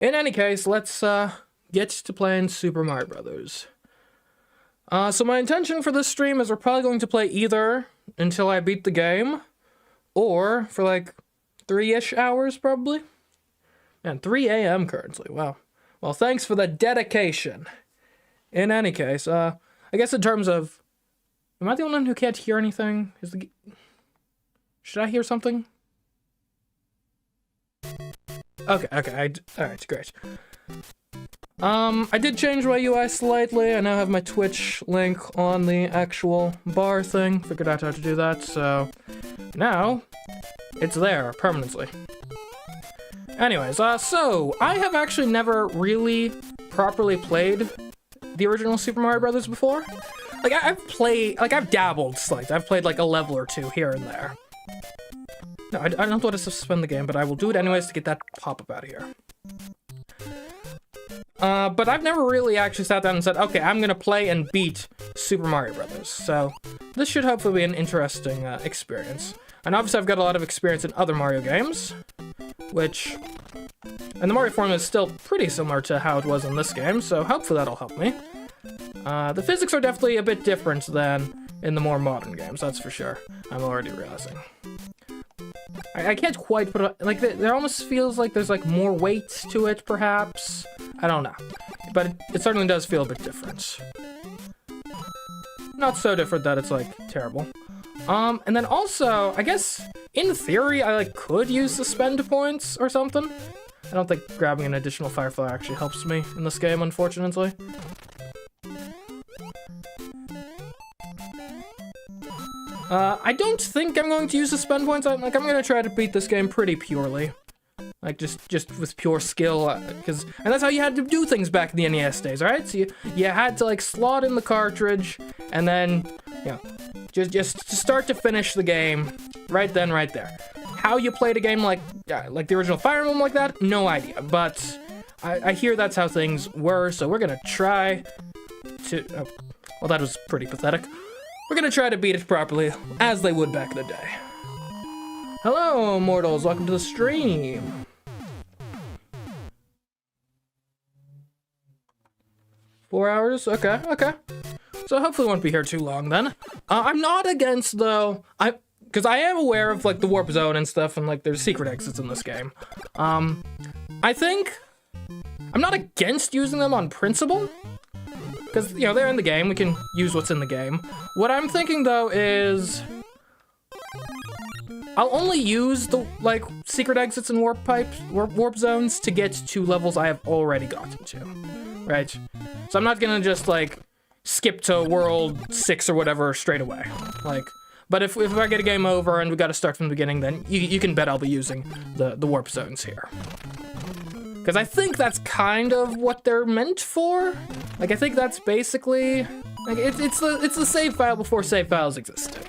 In any case, let's get to playing Super Mario Brothers. So my intention for this stream is we're probably going to play either until I beat the game, or for like 3-ish hours, probably. And 3 a.m. currently, wow. Well, thanks for the dedication. In any case, I guess in terms of... Am I the only one who can't hear anything? Should I hear something? Okay, alright, great. I did change my UI slightly. I now have my Twitch link on the actual bar thing. Figured out how to do that, so now it's there permanently. Anyways, so I have actually never really properly played the original Super Mario Brothers before. Like, I've dabbled slightly. I've played like a level or two here and there. No, I don't want to suspend the game, but I will do it anyways to get that pop-up out of here. But I've never really actually sat down and said, okay, I'm gonna play and beat Super Mario Brothers. So this should hopefully be an interesting experience. And obviously I've got a lot of experience in other Mario games, and the Mario formula is still pretty similar to how it was in this game, so hopefully that'll help me. The physics are definitely a bit different than in the more modern games, that's for sure. I'm already realizing. I can't quite put it, like, there almost feels like there's, like, more weight to it, perhaps? I don't know. But it certainly does feel a bit different. Not so different that it's, like, terrible. And then also, I guess, in theory, I, like, could use suspend points or something. I don't think grabbing an additional Firefly actually helps me in this game, unfortunately. I don't think I'm going to use suspend points. I'm gonna try to beat this game pretty purely. Like, just with pure skill, and that's how you had to do things back in the NES days, right? So you had to, like, slot in the cartridge, and then, you know, just start to finish the game, right then, right there. How you played a game like the original Fire Emblem like that, no idea, but I hear that's how things were, so we're gonna try to, well, that was pretty pathetic. We're gonna try to beat it properly, as they would back in the day. Hello, mortals, welcome to the stream. Four hours? Okay. So hopefully won't be here too long then. I'm not against, though, because I am aware of, like, the warp zone and stuff, and, like, there's secret exits in this game. I think I'm not against using them on principle, because, you know, they're in the game, we can use what's in the game. What I'm thinking, though, is I'll only use the, like, secret exits and warp zones to get to levels I have already gotten to, right? So I'm not gonna just, like, skip to World 6 or whatever straight away, like, but if I get a game over and we gotta start from the beginning, then you can bet I'll be using the warp zones here. Because I think that's kind of what they're meant for. Like, I think that's basically, like, it's the save file before save files existed.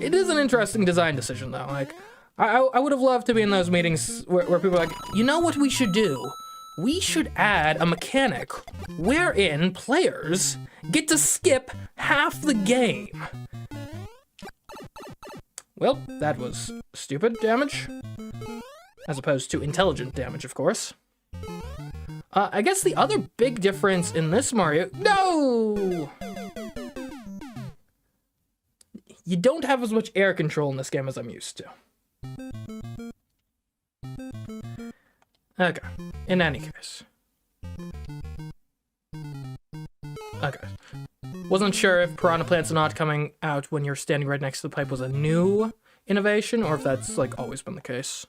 It is an interesting design decision, though. Like, I would have loved to be in those meetings where people are like, you know what we should do? We should add a mechanic wherein players get to skip half the game. Well, that was stupid damage. As opposed to intelligent damage, of course. I guess the other big difference in this Mario... No! You don't have as much air control in this game as I'm used to. Okay, in any case. Okay. Wasn't sure if Piranha Plants not coming out when you're standing right next to the pipe was a new innovation, or if that's, like, always been the case.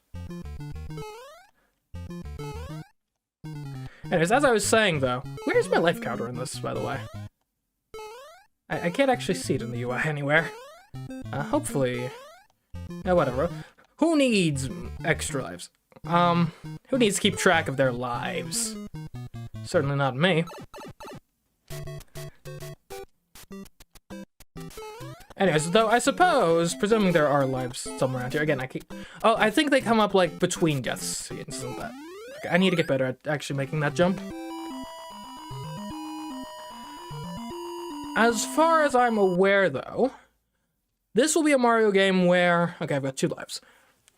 Anyways, as I was saying, though, where's my life counter in this, by the way? I can't actually see it in the UI anywhere. Hopefully... whatever. Who needs extra lives? Who needs to keep track of their lives? Certainly not me. Anyways, though, I suppose, presuming there are lives somewhere around here, again, oh, I think they come up, like, between death scenes, isn't that? Okay, I need to get better at actually making that jump. As far as I'm aware, though, this will be a Mario game where, okay, I've got 2 lives.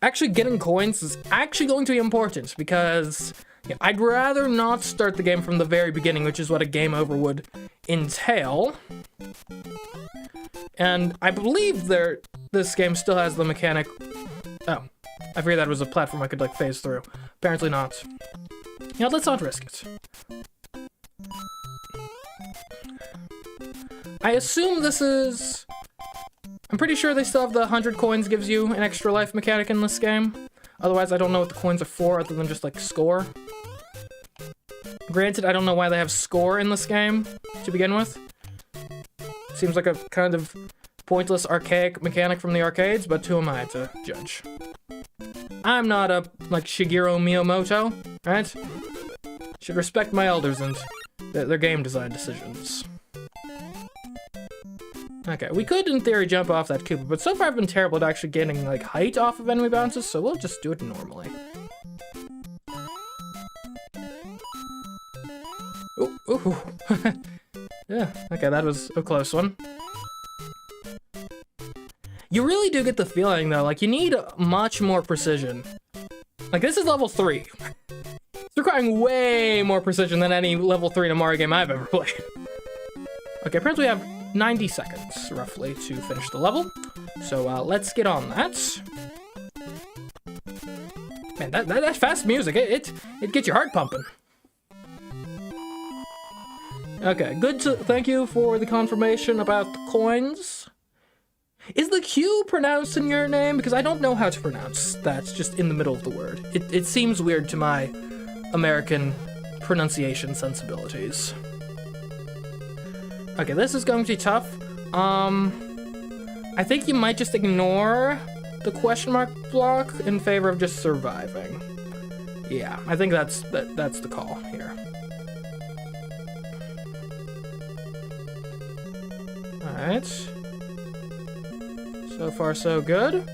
actually getting coins is actually going to be important because I'd rather not start the game from the very beginning, which is what a game over would entail. And I believe this game still has the mechanic... Oh, I figured that was a platform I could, like, phase through. Apparently not. Let's not risk it. I assume this is... I'm pretty sure they still have the 100 coins gives you an extra life mechanic in this game. Otherwise, I don't know what the coins are for other than just, like, score. Granted, I don't know why they have score in this game to begin with. Seems like a kind of pointless, archaic mechanic from the arcades, but who am I to judge? I'm not a, like, Shigeru Miyamoto, right? Should respect my elders and their game design decisions. Okay, we could, in theory, jump off that Koopa, but so far I've been terrible at actually getting, like, height off of enemy bounces, so we'll just do it normally. Ooh. Yeah, okay, that was a close one. You really do get the feeling, though, like, you need much more precision. Like, this is level 3. It's requiring way more precision than any level 3 in a Mario game I've ever played. Okay, apparently we have 90 seconds, roughly, to finish the level. So, let's get on that. Man, that fast music, it gets your heart pumping. Okay, thank you for the confirmation about the coins. Is the Q pronounced in your name? Because I don't know how to pronounce that just in the middle of the word. It seems weird to my American pronunciation sensibilities. Okay, this is going to be tough. I think you might just ignore the question mark block in favor of just surviving. Yeah, I think that's the call here. Alright. So far, so good.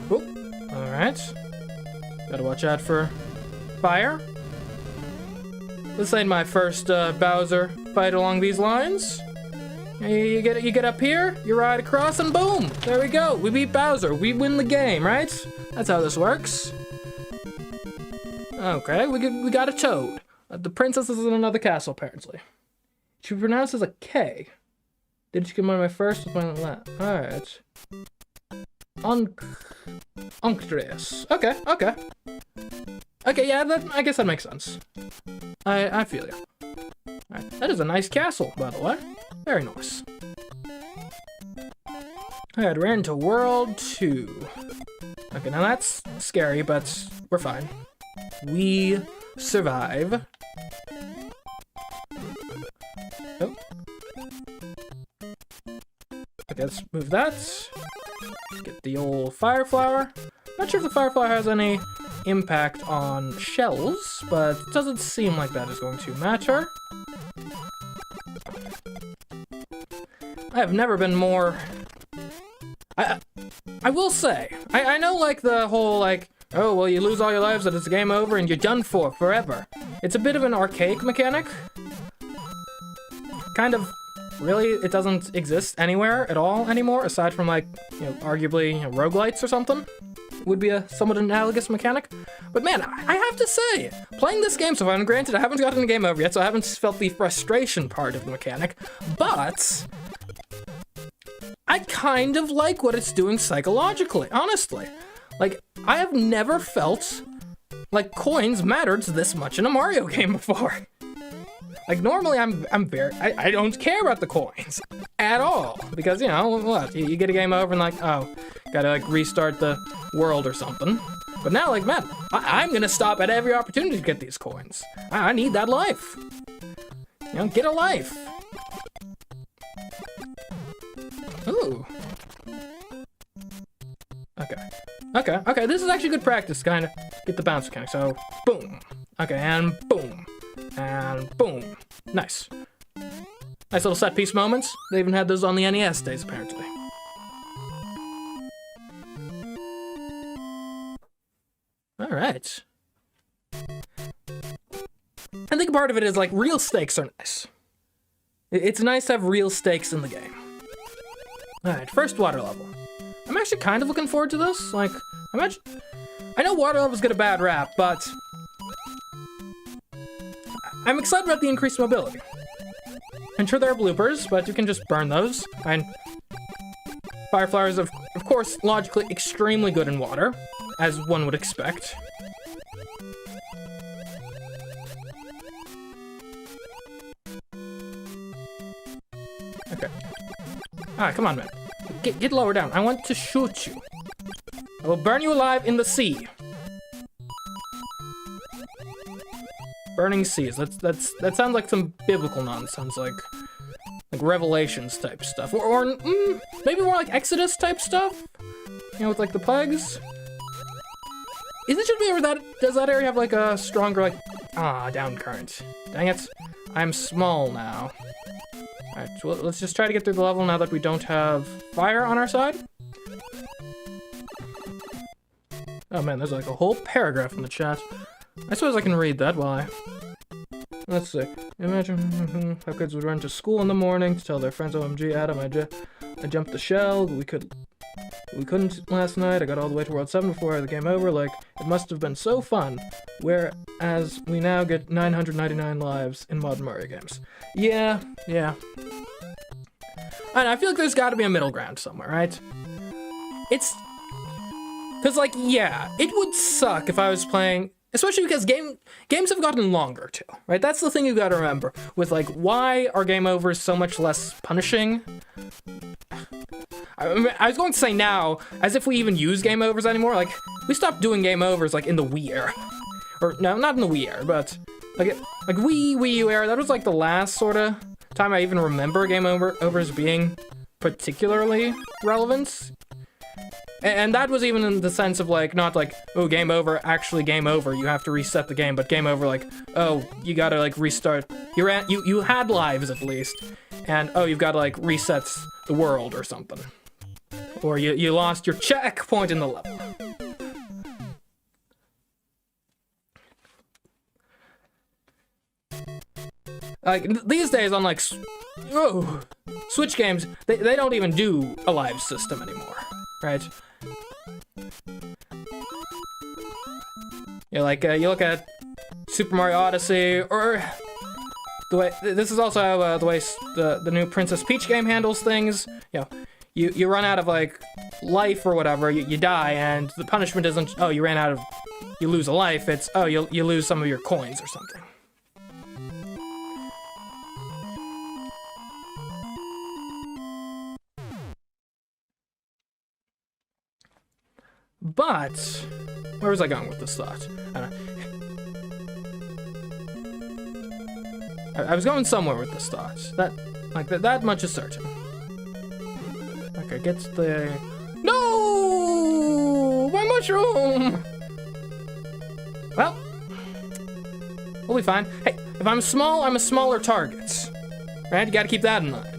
Oh, alright. Gotta watch out for fire. This ain't my first Bowser fight along these lines. You get up here, you ride across, and boom! There we go. We beat Bowser. We win the game, right? That's how this works. Okay, we got a Toad. The princess is in another castle, apparently. She pronounced as a K. Did you get one of my first with my last? Alright. Unctreus. Okay. Okay, yeah, I guess that makes sense. I feel you. Alright, that is a nice castle, by the way. Very nice. Alright, we're into World 2. Okay, now that's scary, but we're fine. We survive. Oh. Okay, let's move that. Get the old fire flower. Not sure if the fire flower has any impact on shells, but it doesn't seem like that is going to matter. I have never been more... I will say, I know, like, the whole, like, oh, well, you lose all your lives and it's game over and you're done for forever. It's a bit of an archaic mechanic. Kind of, really, it doesn't exist anywhere at all anymore, aside from, like, arguably, roguelites or something. Would be a somewhat analogous mechanic. But man, I have to say, playing this game so far, and granted, I haven't gotten the game over yet, so I haven't felt the frustration part of the mechanic, but I kind of like what it's doing psychologically, honestly. Like, I have never felt like coins mattered this much in a Mario game before. Like, normally I don't care about the coins at all, because, what, you get a game over and, like, oh, gotta, like, restart the world or something. But now, like, man, I'm gonna stop at every opportunity to get these coins. I need that life. Get a life. Ooh. Okay, this is actually good practice, kind of get the bounce mechanic. So, boom. Okay, and boom. And boom. Nice. Nice little set piece moments. They even had those on the NES days, apparently. Alright. I think part of it is, like, real stakes are nice. It's nice to have real stakes in the game. Alright, first water level. I'm actually kind of looking forward to this. Like, I know water levels get a bad rap, but I'm excited about the increased mobility. I'm sure there are bloopers, but you can just burn those. And fire flowers, of course, logically extremely good in water, as one would expect. Okay. Alright, come on, man. Get lower down. I want to shoot you. I will burn you alive in the sea. Burning seas. That sounds like some biblical nonsense, like Revelations type stuff, or maybe more like Exodus type stuff. You know, with like the plagues. Is it just me, or does that area have like a stronger down current? Dang it! I'm small now. All right, so let's just try to get through the level now that we don't have fire on our side. Oh man, there's like a whole paragraph in the chat. I suppose I can read that while Let's see. Imagine how kids would run to school in the morning to tell their friends, OMG, Adam, I jumped the shell. We couldn't last night. I got all the way to World 7 before the game over. Like, it must have been so fun. Whereas we now get 999 lives in modern Mario games. Yeah. And I feel like there's got to be a middle ground somewhere, right? Because, like, yeah, it would suck if I was playing, especially because games have gotten longer, too, right? That's the thing you gotta remember, with, like, why are game overs so much less punishing? I was going to say now, as if we even use game overs anymore, like, we stopped doing game overs, like, in the Wii era. Or, no, not in the Wii era, but, like Wii U era, that was, like, the last sort of time I even remember game overs being particularly relevant. And that was even in the sense of, like, not like, oh, game over, actually game over, you have to reset the game, but game over, like, oh, you gotta, like, restart, you had lives, at least, and, oh, you've gotta, like, reset the world or something. Or you lost your checkpoint in the level. Like, these days on, like, Switch games, they don't even do a live system anymore, right? Yeah, like, you look at Super Mario Odyssey, or the way, this is also how, the way the new Princess Peach game handles things. You know, you run out of, like, life or whatever, you die, and the punishment isn't, oh, you lose a life, it's, oh, you lose some of your coins or something. But, where was I going with this thought? I don't know. I was going somewhere with this thought. That much is certain. Okay, gets the... No! My mushroom! Well, we'll be fine. Hey, if I'm small, I'm a smaller target. Right? You gotta keep that in mind.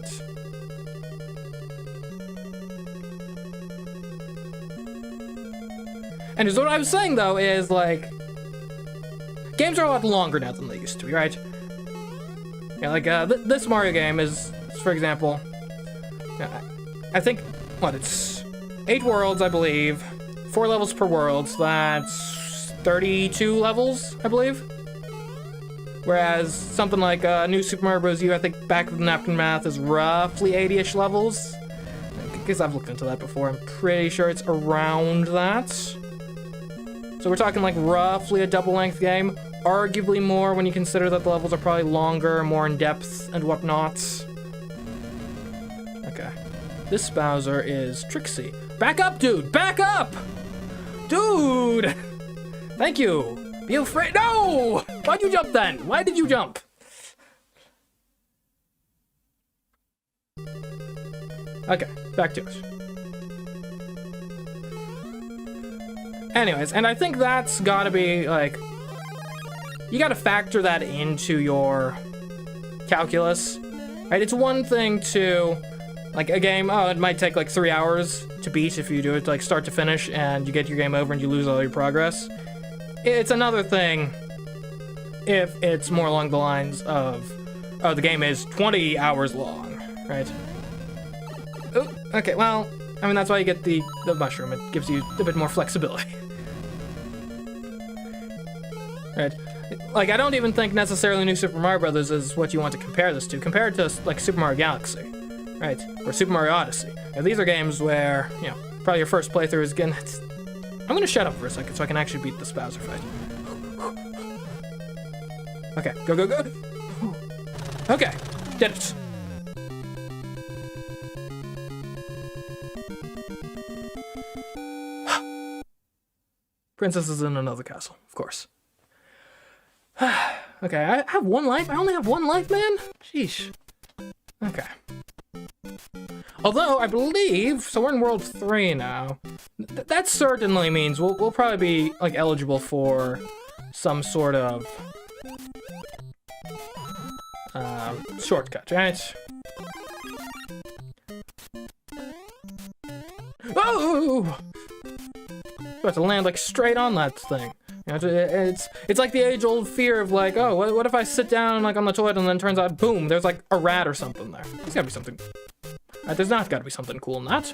And what I was saying, though, is, like, games are a lot longer now than they used to be, right? Yeah, like, this Mario game is, for example, I think, it's 8 worlds, I believe, 4 levels per world, so that's 32 levels, I believe? Whereas something like New Super Mario Bros. U, I think back of the napkin math is roughly 80-ish levels. I guess I've looked into that before. I'm pretty sure it's around that. So we're talking like roughly a double-length game, arguably more when you consider that the levels are probably longer, more in depth, and whatnot. Okay. This Bowser is Trixie. Back up, dude! Back up! Dude! Thank you! Be afraid— No! Why'd you jump then? Why did you jump? Okay, back to it. Anyways, and I think that's gotta be, like, you gotta factor that into your calculus, right? It's one thing to, like, a game, oh, it might take, like, 3 hours to beat if you do it, like, start to finish, and you get your game over and you lose all your progress. It's another thing if it's more along the lines of, oh, the game is 20 hours long, right? Oh, okay, well, I mean, that's why you get the mushroom. It gives you a bit more flexibility. Right? Like, I don't even think necessarily New Super Mario Brothers is what you want to compare this to. Compare it to, like, Super Mario Galaxy, right? Or Super Mario Odyssey. Now, these are games where, you know, probably your first playthrough is gonna... I'm gonna shut up for a second so I can actually beat this Bowser fight. Okay, go, go, go. Okay, did it. Princess is in another castle, of course. Okay, I have one life? I only have one life, man? Sheesh. Okay. Although, I believe, so we're in World 3 now. That certainly means we'll probably be, like, eligible for some sort of shortcut, right? Oh! About to land, like, straight on that thing. You know, it's like the age-old fear of, like, oh, what if I sit down, like, on the toilet and then it turns out, boom, there's, like, a rat or something there. There's gotta be something... there's not gotta be something cool in that.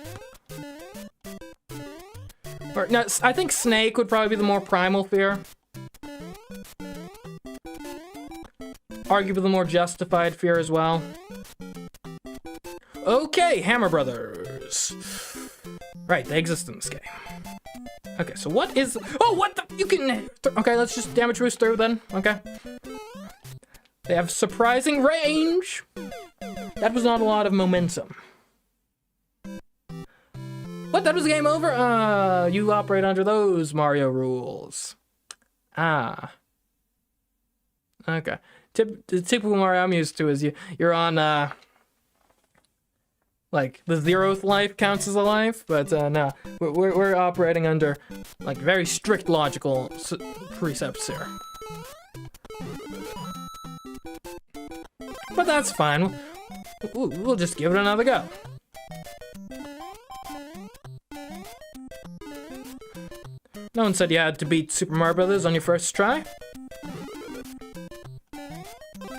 Or, no, I think snake would probably be the more primal fear. Arguably the more justified fear as well. Okay, Hammer Brothers. Right, they exist in this game. Okay, so what is... Oh, what the... You can... Okay, let's just damage boost through then. Okay. They have surprising range. That was not a lot of momentum. What? That was game over? You operate under those Mario rules. Ah. Okay. The typical Mario I'm used to is you're on, like, the 0th life counts as a life, but, no. We're operating under, like, very strict logical precepts here. But that's fine. We'll just give it another go. No one said you had to beat Super Mario Brothers on your first try.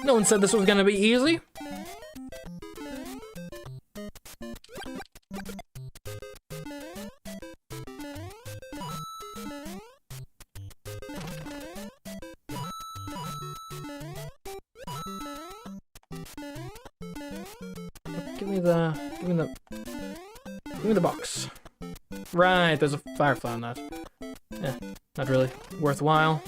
No one said this was gonna be easy. Give me the box. Right, there's a firefly on that. Yeah, not really worthwhile.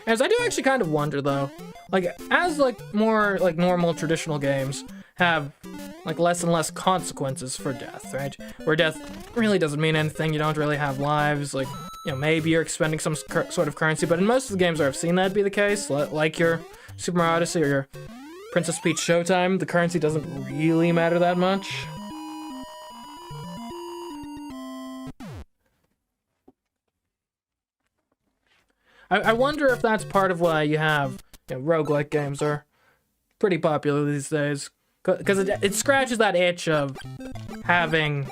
As I do actually kind of wonder though, like, as like more like normal traditional games have like less and less consequences for death, right? Where death really doesn't mean anything, you don't really have lives, like, you know, maybe you're expending some sort of currency, but in most of the games where I've seen that be the case, like your Super Mario Odyssey or your Princess Peach Showtime, the currency doesn't really matter that much. I wonder if that's part of why you have, you know, roguelike games are pretty popular these days. Because it scratches that itch of having,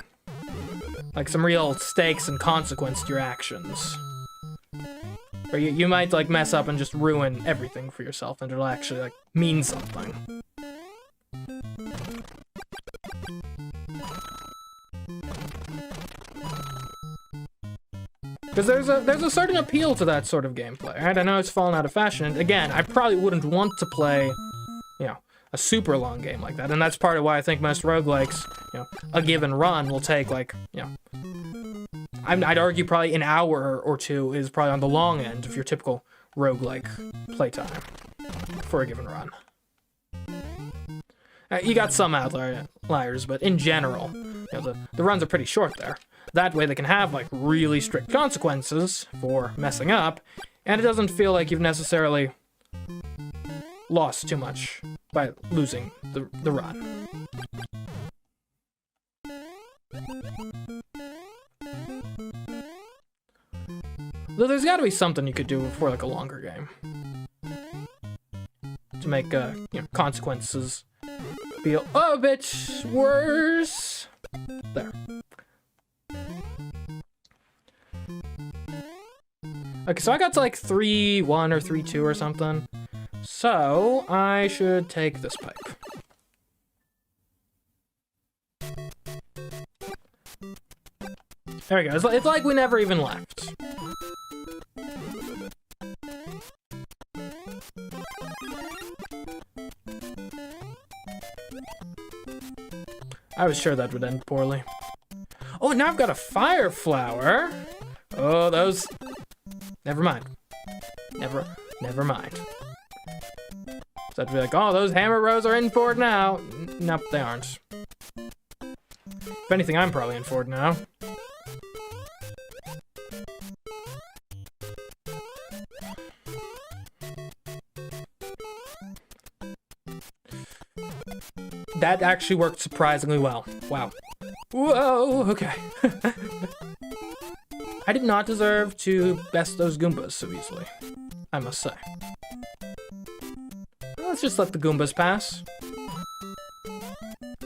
like, some real stakes and consequence to your actions. Or you might, like, mess up and just ruin everything for yourself, and it'll actually, like, mean something. Because there's a certain appeal to that sort of gameplay, right? I know it's fallen out of fashion, and again, I probably wouldn't want to play, you know, a super long game like that, and that's part of why I think most roguelikes, you know, a given run will take, like, you know, I'd argue probably an hour or two is probably on the long end of your typical roguelike playtime for a given run. You got some outliers, but in general, you know, the runs are pretty short there. That way they can have, like, really strict consequences for messing up, and it doesn't feel like you've necessarily lost too much by losing the run. Though there's gotta be something you could do for, like, a longer game. To make, you know, consequences feel a bit worse. There. Okay, so I got to like 3-1 or 3-2 or something. So I should take this pipe. There we go. It's like we never even left. I was sure that would end poorly. Oh, now I've got a fire flower. Oh, those... Never mind. Never mind. So I'd be like, oh, those hammer rows are in for it now. Nope, they aren't. If anything, I'm probably in for it now. That actually worked surprisingly well. Wow. Whoa, okay. I did not deserve to best those Goombas so easily, I must say. Let's just let the Goombas pass.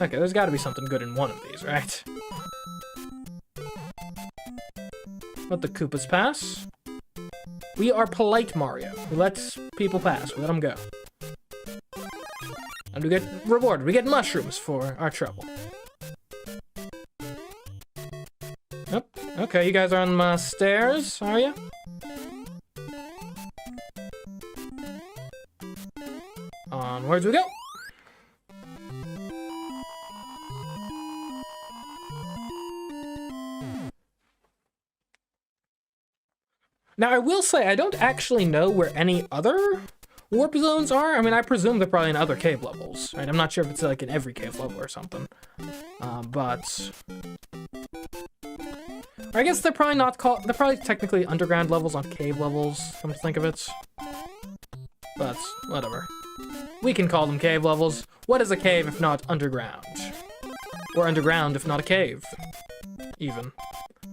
Okay, there's gotta be something good in one of these, right? Let the Koopas pass. We are polite Mario. We let people pass. We let them go. And we get rewarded. We get mushrooms for our trouble. Nope. Okay, you guys are on my stairs, are you? Onwards we go. Now, I will say, I don't actually know where any other warp zones are. I mean, I presume they're probably in other cave levels, right? I'm not sure if it's like in every cave level or something. But I guess they're probably not called, they're probably technically underground levels on cave levels, come to think of it. But, whatever. We can call them cave levels. What is a cave if not underground? Or underground if not a cave, even.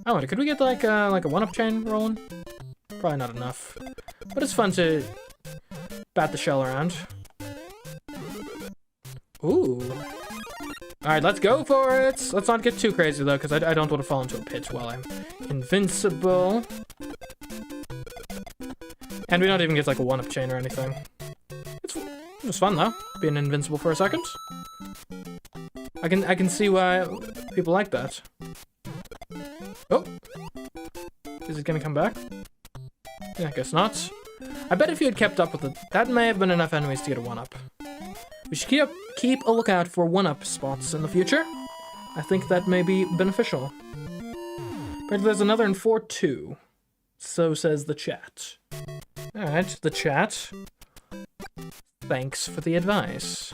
I wonder, could we get like a 1-up chain rolling? Probably not enough. But it's fun to bat the shell around. Ooh. Alright, let's go for it! Let's not get too crazy though, because I don't want to fall into a pit while I'm invincible. And we don't even get like a 1-up chain or anything. It was fun though, being invincible for a second. I can see why people like that. Oh! Is it gonna come back? Yeah, I guess not. I bet if you had kept up with it, that may have been enough enemies to get a 1-up. We should keep a lookout for 1-up spots in the future. I think that may be beneficial. But there's another in 4-2. So says the chat. Alright, the chat. Thanks for the advice.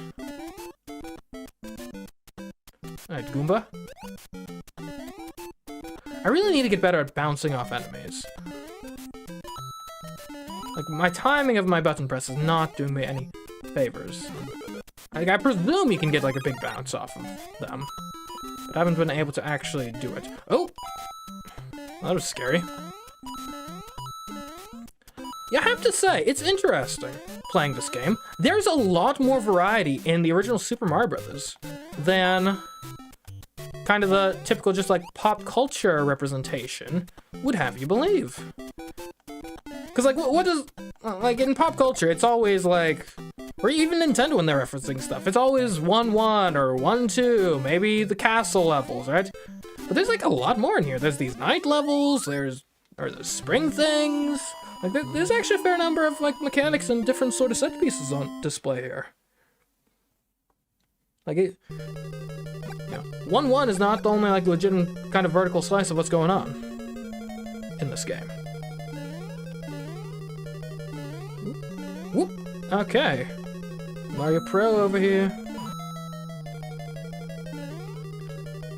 Alright, Goomba. I really need to get better at bouncing off enemies. Like, my timing of my button press is not doing me any favors. Like, I presume you can get, like, a big bounce off of them. But I haven't been able to actually do it. Oh! That was scary. Yeah, I have to say, it's interesting playing this game. There's a lot more variety in the original Super Mario Bros. Than kind of the typical just, like, pop culture representation would have you believe. Because, like, what does... Like, in pop culture, it's always, like... Or even Nintendo when they're referencing stuff. It's always 1-1 or 1-2, maybe the castle levels, right? But there's, like, a lot more in here. There's these night levels, there's spring things. Like, there's actually a fair number of, like, mechanics and different sort of set pieces on display here. Like, it... You know, 1-1 is not the only, like, legitimate kind of vertical slice of what's going on in this game. Whoop. Okay. Mario Pro over here.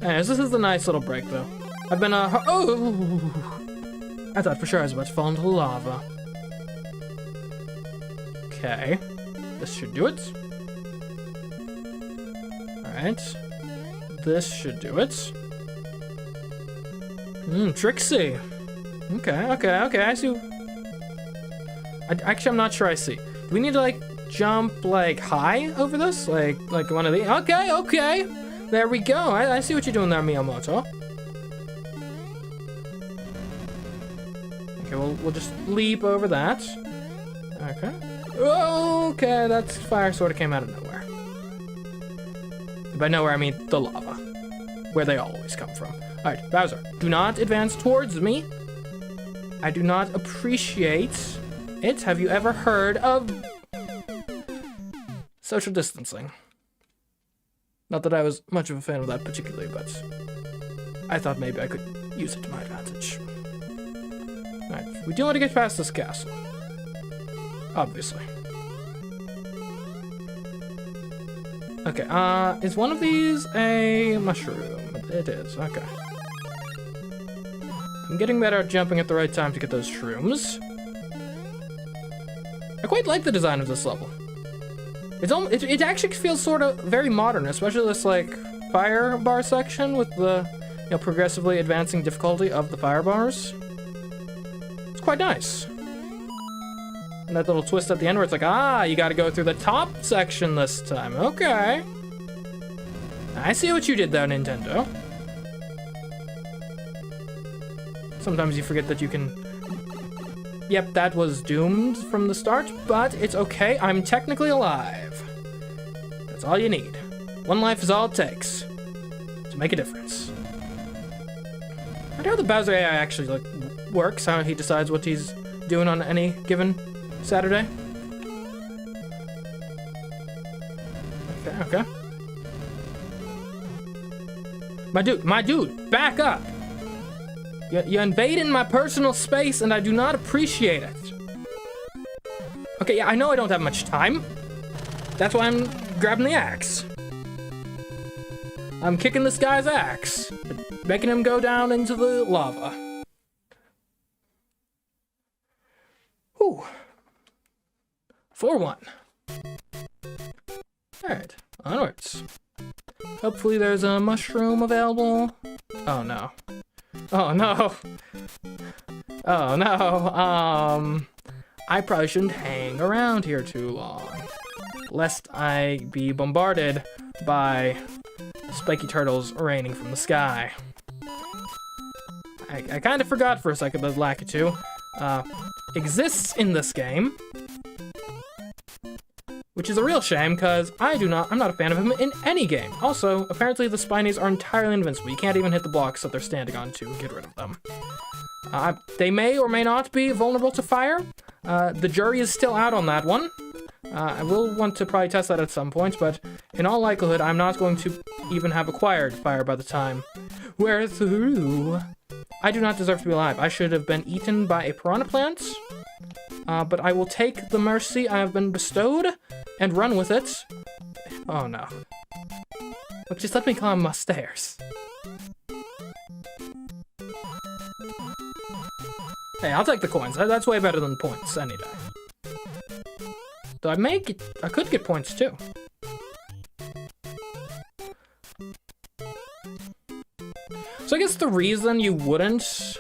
Anyways, this is a nice little break, though. I've been, oh! I thought for sure I was about to fall into lava. Okay. This should do it. Alright. This should do it. Trixie. Okay, I see. Actually, I'm not sure I see. Do we need to, like, jump, like, high over this? Like one of these? Okay. There we go. I see what you're doing there, Miyamoto. Okay, well, we'll just leap over that. Okay. Okay, that fire sort of came out of nowhere. By nowhere, I mean the lava, where they always come from. All right, Bowser, do not advance towards me. I do not appreciate it. Have you ever heard of social distancing? Not that I was much of a fan of that particularly, but I thought maybe I could use it to my advantage. All right, we do want to get past this castle, obviously. Okay, is one of these a mushroom? It is, okay. I'm getting better at jumping at the right time to get those shrooms. I quite like the design of this level. It actually feels sort of very modern, especially this, like, fire bar section with the, you know, progressively advancing difficulty of the fire bars. It's quite nice. And that little twist at the end where it's like, ah, you gotta go through the top section this time. Okay. I see what you did there, Nintendo. Sometimes you forget that you can... Yep, that was doomed from the start, but it's okay. I'm technically alive. That's all you need. One life is all it takes to make a difference. I wonder how the Bowser AI actually, like, works, how he decides what he's doing on any given Saturday. Okay. My dude, back up! You're invading my personal space and I do not appreciate it. Okay, yeah, I know I don't have much time. That's why I'm grabbing the axe. I'm kicking this guy's axe, making him go down into the lava. Whew. 4-1. Alright, onwards. Hopefully there's a mushroom available. Oh no. Oh no. Oh no. I probably shouldn't hang around here too long, lest I be bombarded by spiky turtles raining from the sky. I kind of forgot for a second that Lakitu exists in this game, which is a real shame because I'm not a fan of him in any game. Also, apparently the Spinies are entirely invincible. You can't even hit the blocks that they're standing on to get rid of them. They may or may not be vulnerable to fire. The jury is still out on that one. I will want to probably test that at some point, but in all likelihood, I'm not going to even have acquired fire by the time we're through. I do not deserve to be alive. I should have been eaten by a piranha plant, but I will take the mercy I have been bestowed and run with it. Oh no. Look, just let me climb my stairs. Hey, I'll take the coins. That's way better than points any day. Though I could get points too. So I guess the reason you wouldn't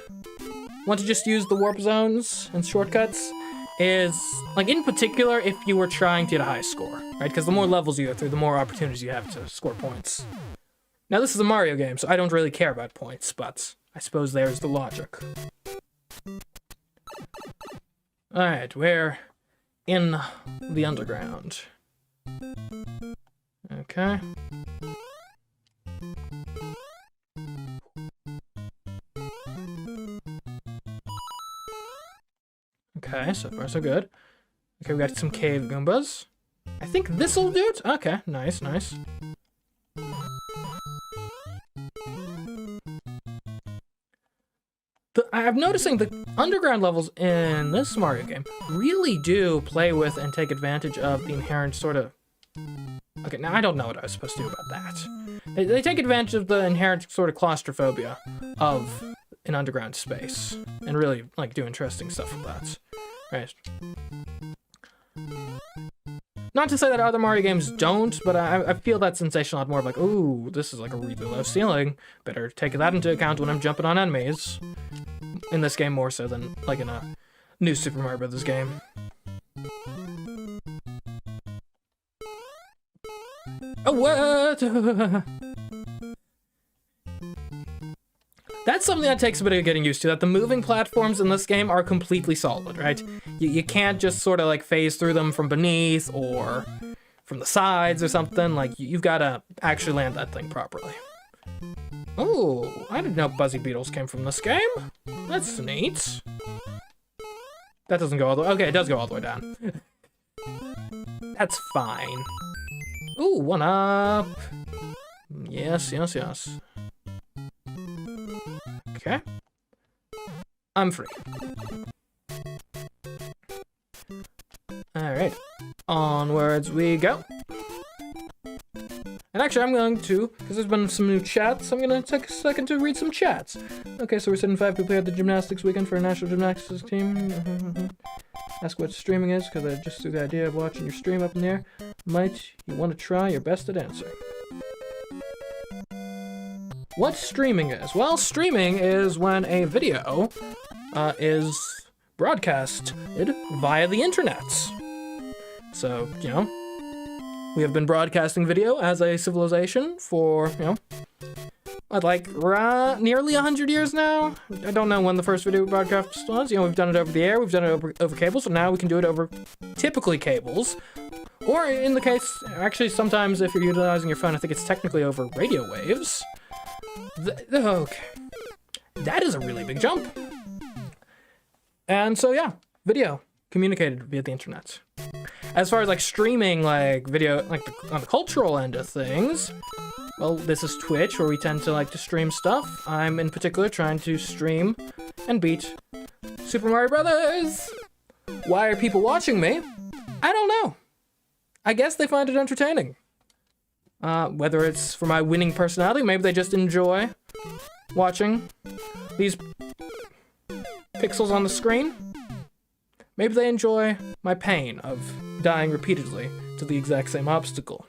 want to just use the warp zones and shortcuts is, like, in particular, if you were trying to get a high score, right? Because the more levels you go through, the more opportunities you have to score points. Now, this is a Mario game, so I don't really care about points, but I suppose there's the logic. Alright, we're in the underground. Okay. Okay, so far so good. Okay, we got some cave Goombas. I think this'll do it. Okay, nice, nice. I'm noticing the underground levels in this Mario game really do play with and take advantage of the inherent sort of... Okay, now I don't know what I was supposed to do about that. They take advantage of the inherent sort of claustrophobia of an underground space and really, like, do interesting stuff with that. Right. Not to say that other Mario games don't, but I feel that sensation a lot more of like, ooh, this is like a really low ceiling. Better take that into account when I'm jumping on enemies. In this game more so than, like, in a new Super Mario Bros. Game. Oh, what? That's something that takes a bit of getting used to, that the moving platforms in this game are completely solid, right? You can't just sort of like phase through them from beneath or from the sides or something. Like, you've got to actually land that thing properly. Oh, I didn't know Buzzy Beetles came from this game. That's neat. That doesn't go all the way. Okay, it does go all the way down. That's fine. Ooh, 1-up. Yes, yes, yes. Okay. I'm free. Alright. Onwards we go. And actually, I'm going to, because there's been some new chats, I'm going to take a second to read some chats. Okay, so we're sitting 5 people here at the gymnastics weekend for a national gymnastics team. Ask what streaming is, because I just threw the idea of watching your stream up in there. Might you want to try your best at answering? What streaming is? Well, streaming is when a video is broadcasted via the internet. So, you know, we have been broadcasting video as a civilization for, you know, like nearly 100 years now. I don't know when the first video broadcast was. You know, we've done it over the air, we've done it over cables, so now we can do it over typically cables. Or in the case, actually sometimes if you're utilizing your phone, I think it's technically over radio waves. Okay. That is a really big jump. And so yeah, video communicated via the internet. As far as like streaming like video, like on the cultural end of things, well, this is Twitch where we tend to like to stream stuff. I'm in particular trying to stream and beat Super Mario Brothers. Why are people watching me? I don't know. I guess they find it entertaining. Whether it's for my winning personality, maybe they just enjoy watching these pixels on the screen. Maybe they enjoy my pain of dying repeatedly to the exact same obstacle.